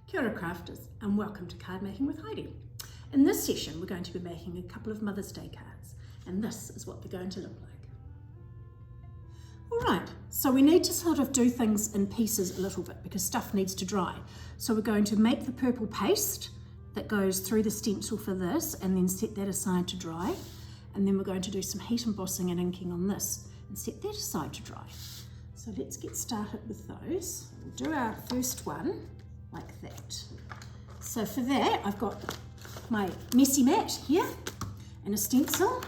Kia ora crafters and welcome to Card Making with Heidi. In this session we're going to be making a couple of Mother's Day cards and this is what they're going to look like. Alright, so we need to sort of do things in pieces a little bit because stuff needs to dry. So we're going to make the purple paste that goes through the stencil for this and then set that aside to dry. And then we're going to do some heat embossing and inking on this and set that aside to dry. So let's get started with those. We'll do our first one like that. So for that I've got my messy mat here and a stencil,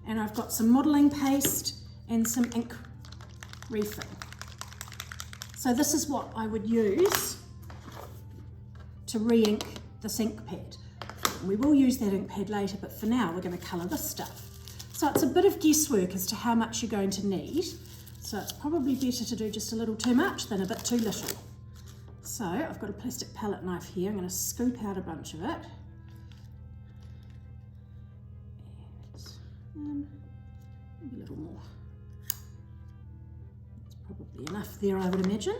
and I've got some modelling paste and some ink refill. So this is what I would use to re-ink this ink pad. We will use that ink pad later, but for now we're going to colour this stuff. So it's a bit of guesswork as to how much you're going to need. So it's probably better to do just a little too much than a bit too little. So I've got a plastic palette knife here. I'm going to scoop out a bunch of it. And maybe a little more. That's probably enough there, I would imagine.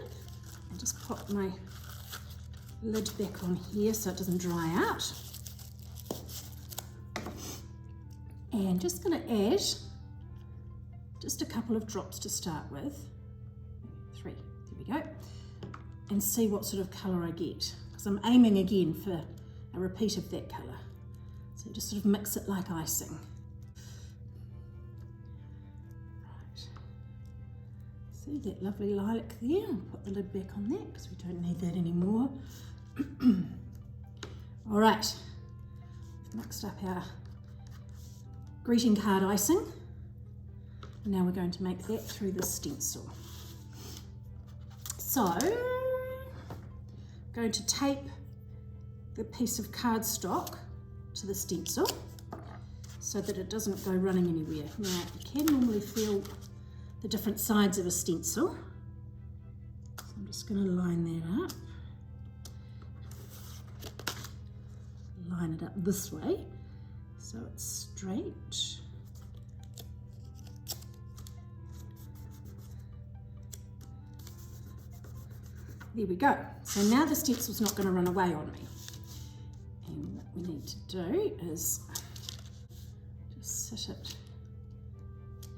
I'll just pop my lid back on here so it doesn't dry out. And just going to add just a couple of drops to start with. 3, there we go. And see what sort of colour I get. Because I'm aiming again for a repeat of that colour. So just sort of mix it like icing. Right. See that lovely lilac there? I'll put the lid back on that because we don't need that anymore. All right, we've mixed up our greeting card icing. And now we're going to make that through the stencil. So, I'm going to tape the piece of cardstock to the stencil so that it doesn't go running anywhere. Now, you can normally feel the different sides of a stencil. So I'm just going to line that up. Line it up this way so it's straight. There we go. So now the stencil's not going to run away on me. And what we need to do is just sit it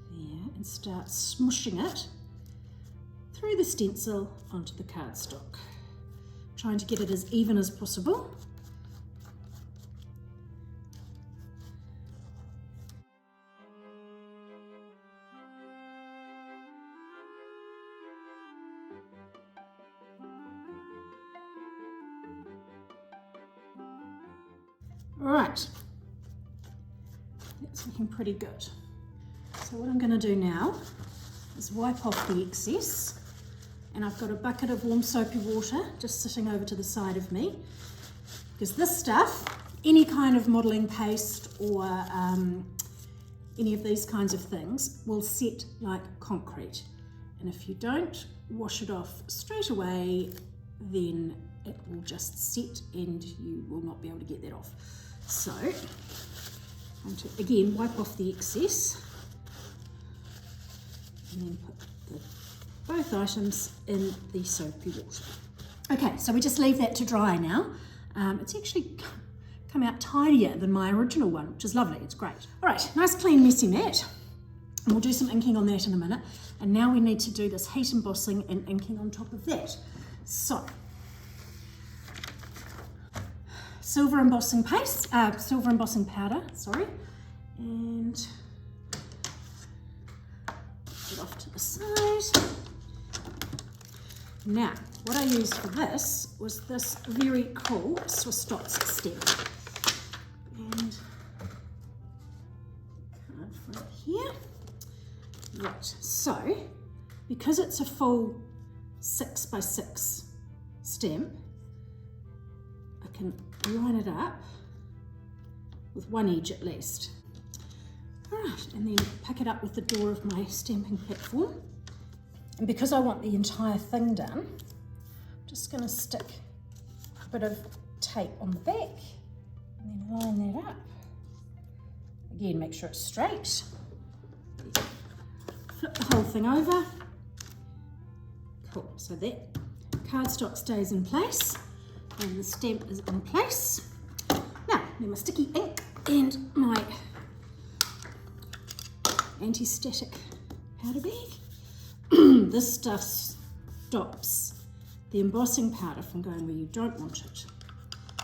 there and start smushing it through the stencil onto the cardstock. Trying to get it as even as possible. Alright, that's looking pretty good. So what I'm going to do now is wipe off the excess, and I've got a bucket of warm soapy water just sitting over to the side of me, because this stuff, any kind of modelling paste or any of these kinds of things will set like concrete, and if you don't wash it off straight away then it will just set and you will not be able to get that off. So, I'm going to again wipe off the excess and then put both items in the soapy water. Okay, so we just leave that to dry now. It's actually come out tidier than my original one, which is lovely, it's great. All right, nice clean messy mat. And we'll do some inking on that in a minute. And now we need to do this heat embossing and inking on top of that. So, silver embossing paste, silver embossing powder, sorry, and put it off to the side. Now, what I used for this was this very cool Swiss dots stamp, and card for it here. Right, so because it's a full 6x6 stamp, I can line it up with one edge at least. Alright, and then pick it up with the door of my stamping platform. And because I want the entire thing done, I'm just going to stick a bit of tape on the back and then line that up. Again, make sure it's straight. Flip the whole thing over. Cool, so that cardstock stays in place and the stamp is in place. Now, then my sticky ink and my anti-static powder bag. This stuff stops the embossing powder from going where you don't want it,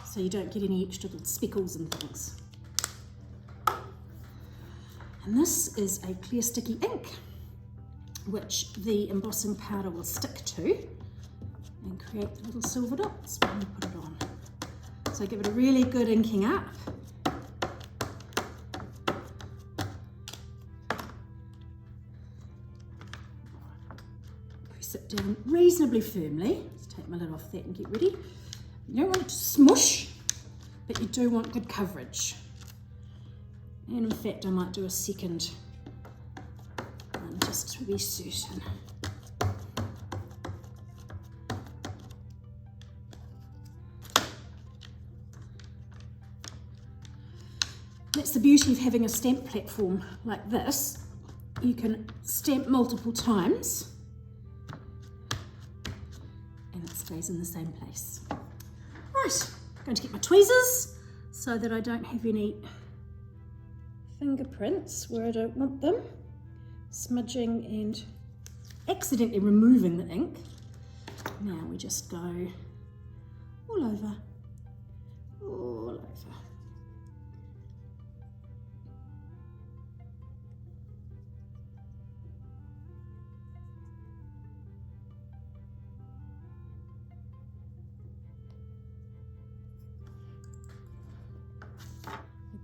so you don't get any extra little speckles and things. And this is a clear sticky ink, which the embossing powder will stick to and create the little silver dots when you put it on. So give it a really good inking up. Press it down reasonably firmly. Let's take my lid off that and get ready. You don't want it to smush, but you do want good coverage. And in fact, I might do a second one just to be certain. That's the beauty of having a stamp platform like this. You can stamp multiple times and it stays in the same place. Right, I'm going to get my tweezers so that I don't have any fingerprints where I don't want them, smudging and accidentally removing the ink. Now we just go all over, all over.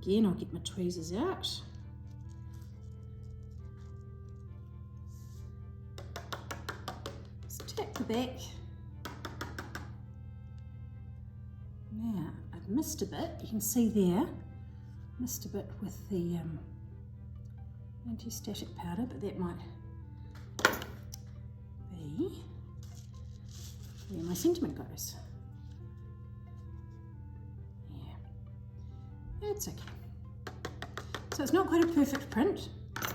Again, I'll get my tweezers out. Just tap the back. Now, I've missed a bit. You can see there, missed a bit with the anti-static powder, but that might be where my sentiment goes. It's okay. So it's not quite a perfect print, but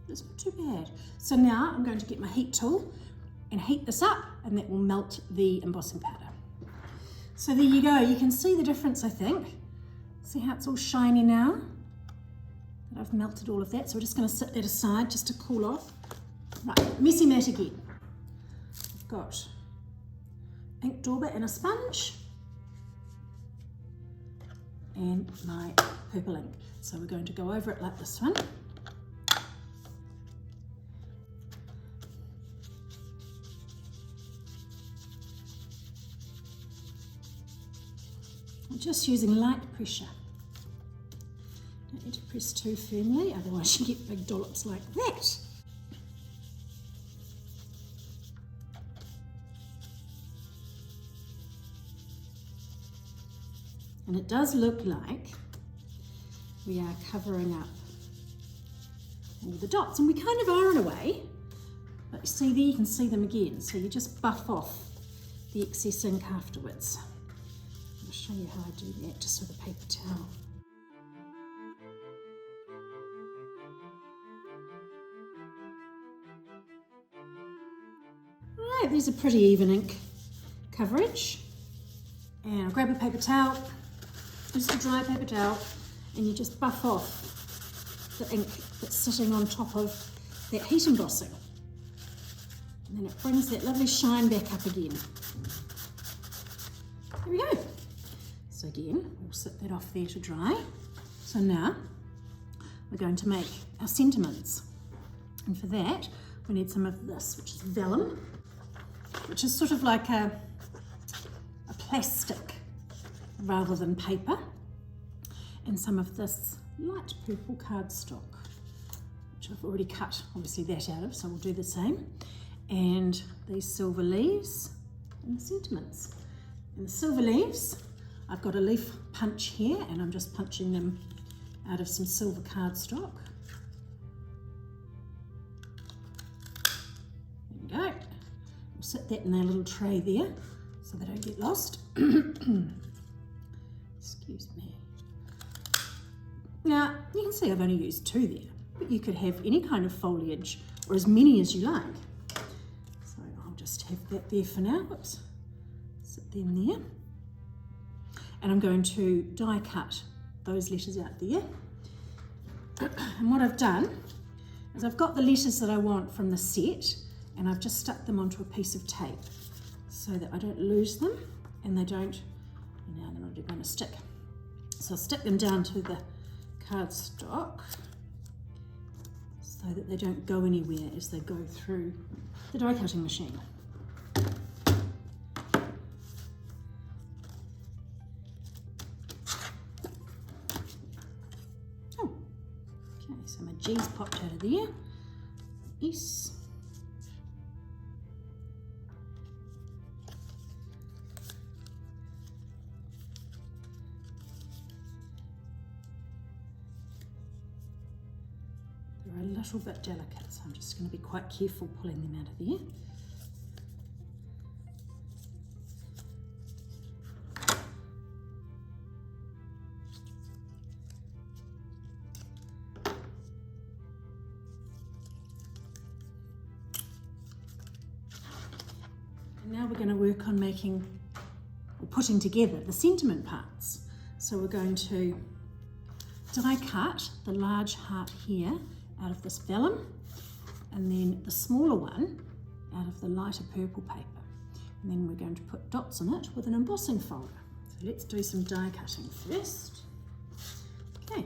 it's not too bad. So now I'm going to get my heat tool and heat this up, and that will melt the embossing powder. So there you go. You can see the difference, I think. See how it's all shiny now? That I've melted all of that. So we're just going to sit that aside just to cool off. Right, messy mat again. I've got ink dauber and a sponge, and my purple ink. So we're going to go over it like this one. I'm just using light pressure. Don't need to press too firmly, otherwise you get big dollops like that. And it does look like we are covering up all the dots, and we kind of are in a way, but you see there, you can see them again. So you just buff off the excess ink afterwards. I'll show you how I do that just with a paper towel. Right, there's a pretty even ink coverage. And I'll grab a paper towel, just a dry paper towel, and you just buff off the ink that's sitting on top of that heat embossing. And then it brings that lovely shine back up again. There we go. So again, we'll sit that off there to dry. So now we're going to make our sentiments. And for that, we need some of this, which is vellum, which is sort of like a plastic rather than paper, and some of this light purple cardstock, which I've already cut obviously that out of, so we'll do the same, and these silver leaves and the sentiments. And the silver leaves, I've got a leaf punch here, and I'm just punching them out of some silver cardstock. There we go. We'll set that in our little tray there so they don't get lost. Excuse me. Now, you can see I've only used 2 there, but you could have any kind of foliage or as many as you like. So I'll just just have that there for now. Whoops. Sit them there. And I'm going to die cut those letters out there. And what I've done is I've got the letters that I want from the set, and I've just stuck them onto a piece of tape so that I don't lose them and they don't, now they're not going to stick. So I'll stick them down to the cardstock so that they don't go anywhere as they go through the die cutting machine. Oh, okay, so my G's popped out of there. S. They're a little bit delicate, so I'm just going to be quite careful pulling them out of there. And now we're going to work on making or putting together the sentiment parts. So we're going to die cut the large heart here out of this vellum, and then the smaller one out of the lighter purple paper. And then we're going to put dots on it with an embossing folder. So let's do some die cutting first. Okay.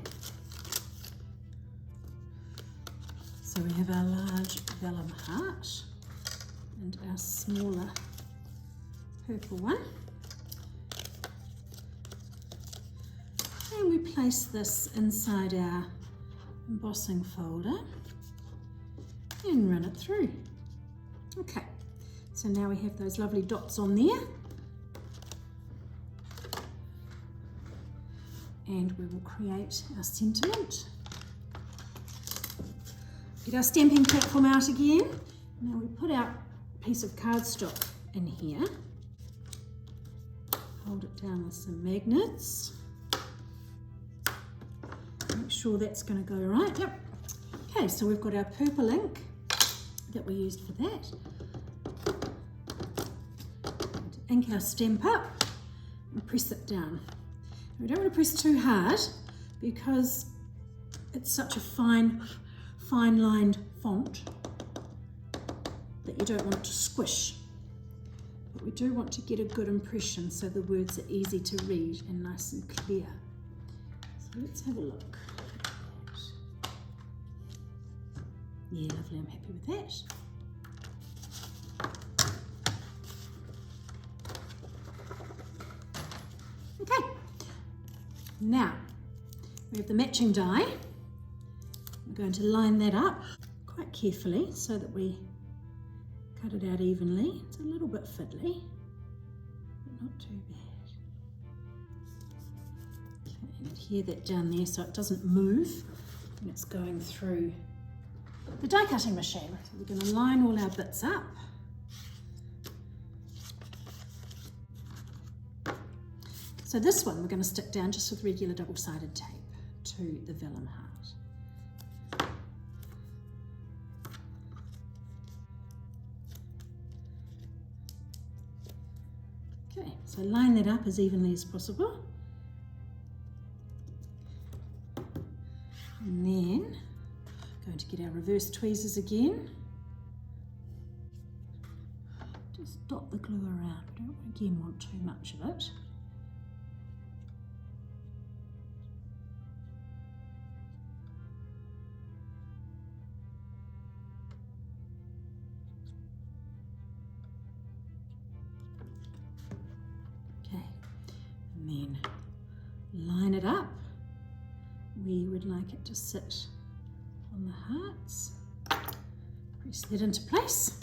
So we have our large vellum heart and our smaller purple one. And we place this inside our embossing folder and run it through. Okay, so now we have those lovely dots on there, and we will create our sentiment. Get our stamping platform out again. Now we put our piece of cardstock in here, hold it down with some magnets. Make sure that's going to go right. Yep. Okay, so we've got our purple ink that we used for that. And ink our stamp up and press it down. We don't want to press too hard because it's such a fine lined font that you don't want it to squish. But we do want to get a good impression so the words are easy to read and nice and clear. So let's have a look. Yeah, lovely, I'm happy with that. Okay, now we have the matching die. We're going to line that up quite carefully so that we cut it out evenly. It's a little bit fiddly, but not too bad. Okay, and adhere that down there so it doesn't move when it's going through the die cutting machine. So we're going to line all our bits up. So this one we're going to stick down just with regular double-sided tape to the vellum heart. Okay, so line that up as evenly as possible. And then going to get our reverse tweezers again. Just dot the glue around. We don't again want too much of it. Okay, and then line it up where you would like it to sit on the hearts. Press that into place.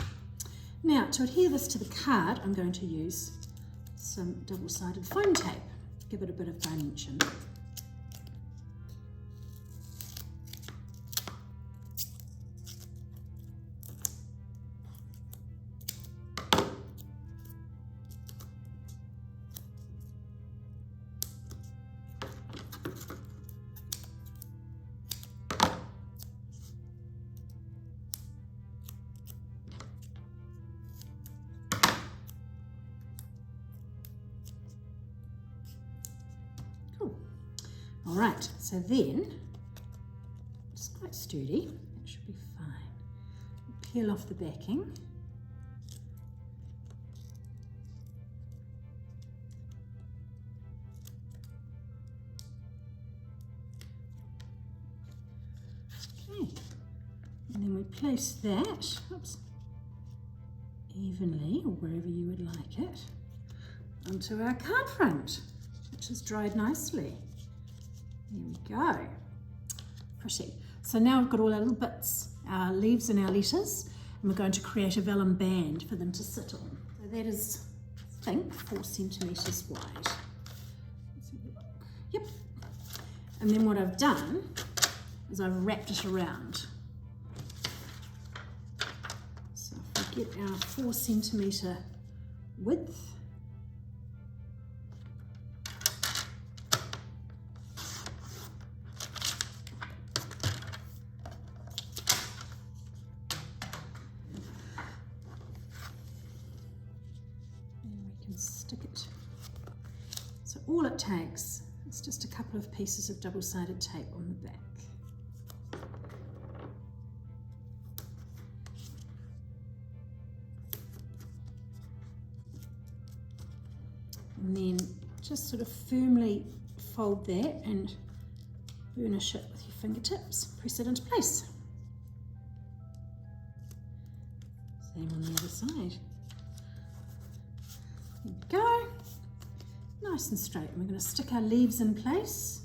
Now to adhere this to the card, I'm going to use some double-sided foam tape. Give it a bit of dimension. All right, so then, it's quite sturdy, it should be fine. Peel off the backing. Okay, and then we place that, oops, evenly, or wherever you would like it, onto our card front, which has dried nicely. There we go. Pretty. So now we've got all our little bits, our leaves and our letters, and we're going to create a vellum band for them to sit on. So that is, I think, 4 centimetres wide. Let's have a look. Yep. And then what I've done is I've wrapped it around. So if we get our 4 centimetre width, stick it. So all it takes is just a couple of pieces of double-sided tape on the back. And then just sort of firmly fold that and burnish it with your fingertips. Press it into place. Same on the other side. There we go, nice and straight. And we're going to stick our leaves in place.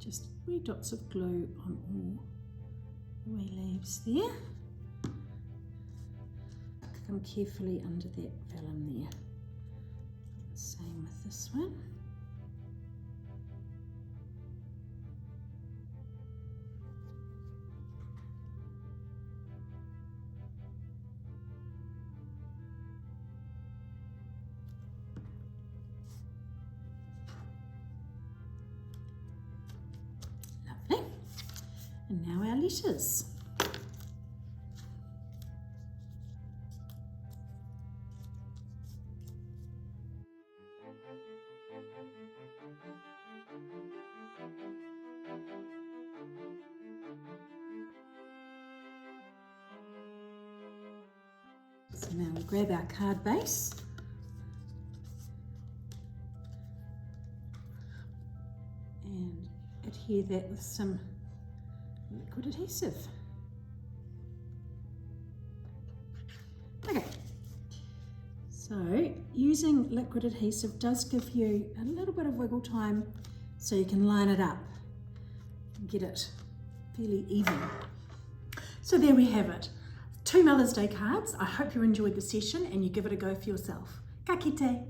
Just wee dots of glue on all the wee leaves there. Come carefully under that vellum there. Same with this one. And now our letters. So now we grab our card base and adhere that with some liquid adhesive. Okay, so using liquid adhesive does give you a little bit of wiggle time so you can line it up and get it fairly even. So there we have it. 2 Mother's Day cards. I hope you enjoyed the session and you give it a go for yourself. Ka kite.